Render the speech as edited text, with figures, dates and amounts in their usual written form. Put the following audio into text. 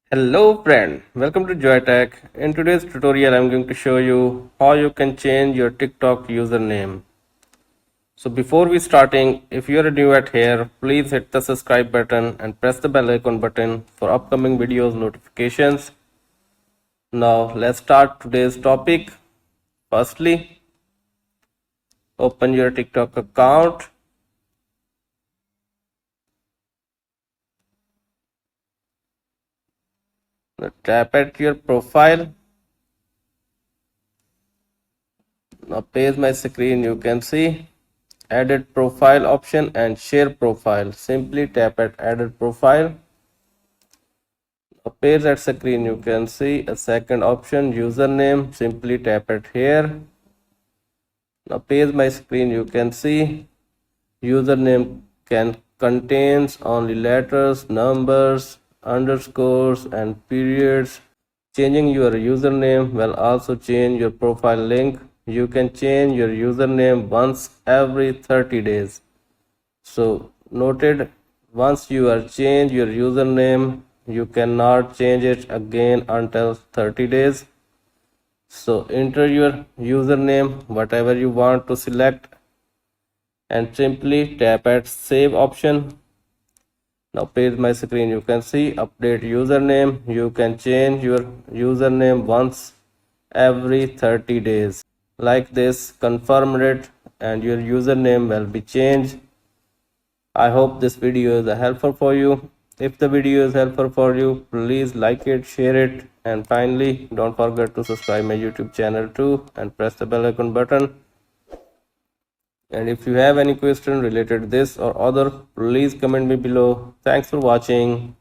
Hello friend, welcome to JoyTech. In today's tutorial I'm going to show you how you can change your TikTok username. So before we starting, if you are new at here, please hit the subscribe button and press the bell icon button for upcoming videos notifications. Now let's start today's topic. Firstly, open your TikTok account. Now tap at your profile. Now page my screen, you can see edit profile option and share profile. Simply tap at edit profile. Appears at screen, you can see a second option username. Simply tap it here. Now page my screen, you can see username can contains only letters, numbers, underscores and periods. Changing your username will also change your profile link. You can change your username once every 30 days. So noted, once you are changed your username, you cannot change it again until 30 days. So enter your username, whatever you want to select, and simply tap at save option. Now page my screen, you can see update username. You can change your username once every 30 days. Like this, confirm it and your username will be changed. I hope this video is helpful for you. If the video is helpful for you, please like it, share it, and finally don't forget to subscribe my YouTube channel too and press the bell icon button. And if you have any question related to this or other, please comment me below. Thanks for watching.